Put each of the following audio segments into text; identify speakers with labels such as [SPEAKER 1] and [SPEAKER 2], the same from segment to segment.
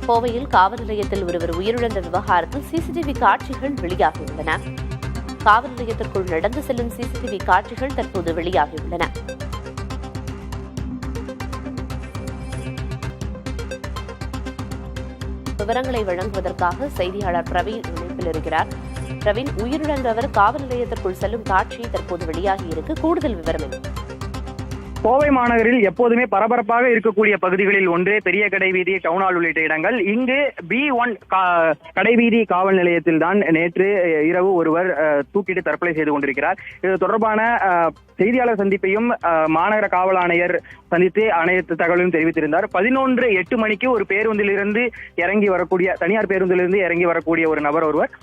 [SPEAKER 1] கோவையில் காவல் நிலையத்தில் ஒருவர் உயிரிழந்த விவகாரத்தில் சிசிடிவி காட்சிகள் வெளியாகியுள்ளன. காவல் நிலையத்திற்குள் நடந்து செல்லும் சிசிடிவி காட்சிகள் தற்போது வெளியாகியுள்ளன. விவரங்களை வழங்குவதற்காக செய்தியாளர் பிரவீன் இணைப்பில் இருக்கிறார். பிரவீன், உயிரிழந்தவர் காவல் நிலையத்திற்குள் செல்லும் காட்சி தற்போது வெளியாகியிருக்கு. கூடுதல் விவரம் என்ன?
[SPEAKER 2] கோவை மாநகரில் எப்போதுமே பரபரப்பாக இருக்கக்கூடிய பகுதிகளில் ஒன்று பெரிய கடைவீதி, டவுன்ஹால் உள்ளிட்ட இடங்கள். இங்கு B1 கடைவீதி காவல் நிலையத்தில் தான் நேற்று இரவு ஒருவர் தூக்கிட்டு தற்கொலை செய்து கொண்டிருக்கிறார். இது தொடர்பான செய்தியாளர் சந்திப்பையும் மாநகர காவல் ஆணையர் சந்தித்து அனைத்து தகவலையும் தெரிவித்திருந்தார். 11:08 மணிக்கு ஒரு பேருந்திலிருந்து இறங்கி வரக்கூடிய தனியார் பேருந்திலிருந்து இறங்கி வரக்கூடிய ஒரு நபர் ஒருவர்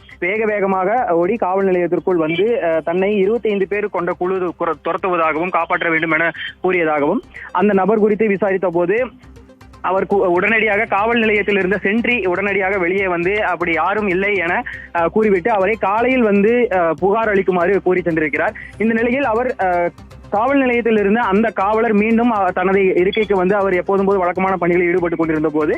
[SPEAKER 2] வேகமாக ஓடி காவல் நிலையத்திற்குள் வந்து தன்னை 25 பேர் கொண்ட குழு துரத்துவதாகவும் காப்பாற்ற வேண்டும் என கூறியதாகவும் அந்த நபர் குறித்து விசாரித்த போது அவர் உடனடியாக காவல் நிலையத்தில் இருந்த சென்ட்ரி உடனடியாக வெளியே வந்து அப்படி யாரும் இல்லை என கூறிவிட்டு அவரை காலையில் வந்து புகார் அளிக்குமாறு கூறி சென்றிருக்கிறார். இந்த நிலையில் அவர் காவல் நிலையத்தில் இருந்த அந்த காவலர் மீண்டும் தனது இருக்கைக்கு வந்து அவர் எப்போதும் போது வழக்கமான பணிகளில் ஈடுபட்டுக் கொண்டிருந்த போது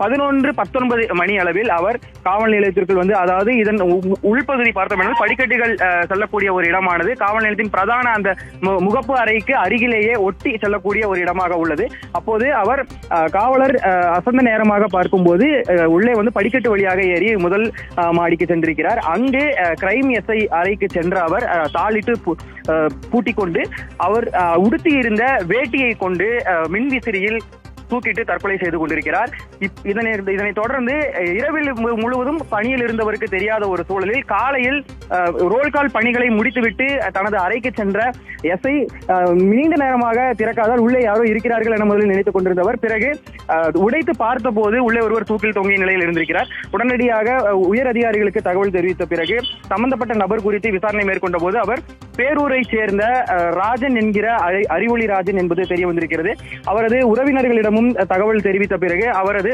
[SPEAKER 2] 11:19 மணி அளவில் அவர் காவல் நிலையத்திற்குள் வந்து, அதாவது இதன் உள்பகுதி பார்த்தோம் படிக்கட்டுகள் செல்லக்கூடிய ஒரு இடமானது காவல் நிலையத்தின் பிரதான அந்த முகப்பு அறைக்கு அருகிலேயே ஒட்டி செல்லக்கூடிய ஒரு இடமாக உள்ளது. அப்போது அவர் காவலர் அசந்த நேரமாக பார்க்கும்போது உள்ளே வந்து படிக்கட்டு வழியாக ஏறி முதல் மாடிக்கு சென்றிருக்கிறார். அங்கு கிரைம் SI அறைக்கு சென்ற அவர் தாளிட்டு பூட்டிக் கொண்டு அவர் உடுத்தி இருந்த வேட்டியை கொண்டு மின்விசிறியில் தூக்கிட்டு தற்கொலை செய்து கொண்டிருக்கிறார். இதனை தொடர்ந்து இரவில் முழுவதும் பணியில் இருந்தவருக்கு தெரியாத ஒரு சூழலில் காலையில் ரோல்கால் பணிகளை முடித்துவிட்டு தனது அறைக்கு சென்ற SI நீண்ட நேரமாக திறக்காதால் உள்ளே யாரோ இருக்கிறார்கள் என முதலில் நினைத்துக் கொண்டிருந்தவர் பிறகு உடைத்து பார்த்த போது உள்ளே ஒருவர் தூக்கில் தொங்கிய நிலையில் இருந்திருக்கிறார். உடனடியாக உயர் அதிகாரிகளுக்கு தகவல் தெரிவித்த பிறகு சம்பந்தப்பட்ட நபர் குறித்து விசாரணை மேற்கொண்ட போது அவர் பேரூரை சேர்ந்த ராஜன் என்கிற அறிவொளி ராஜன் என்பது தெரிய வந்திருக்கிறது. அவரது உறவினர்களிடமும் தகவல் தெரிவித்த பிறகு அவரது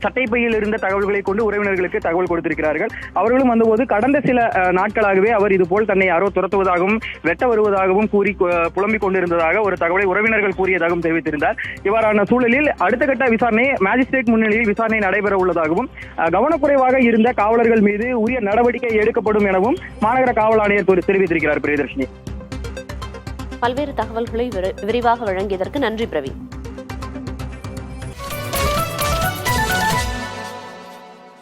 [SPEAKER 2] சட்டைப்பையில் இருந்த தகவல்களை கொண்டு உறவினர்களுக்கு தகவல் கொடுத்திருக்கிறார்கள். அவர்களும் வந்தபோது கடந்த சில நாட்களாகவே அவர் இதுபோல் தன்னை யாரோ துரத்துவதாகவும் வெட்ட வருவதாகவும் கூறி புலம்பிக் கொண்டிருந்ததாக ஒரு தகவலை உறவினர்கள் கூறியதாகவும் தெரிவித்திருந்தார். இவ்வாறான சூழலில் அடுத்த கட்ட விசாரணை மேஜிஸ்ட்ரேட் முன்னிலையில் விசாரணை நடைபெற உள்ளதாகவும் கவனக்குறைவாக இருந்த காவலர்கள் மீது உரிய நடவடிக்கை எடுக்கப்படும் எனவும் மாநகர காவல் ஆணையர் தெரிவித்திருக்கிறார். பிரியதர்ஷினி,
[SPEAKER 1] பல்வேறு தகவல்களை விரிவாக வழங்கியதற்கு நன்றி பிரவீன்.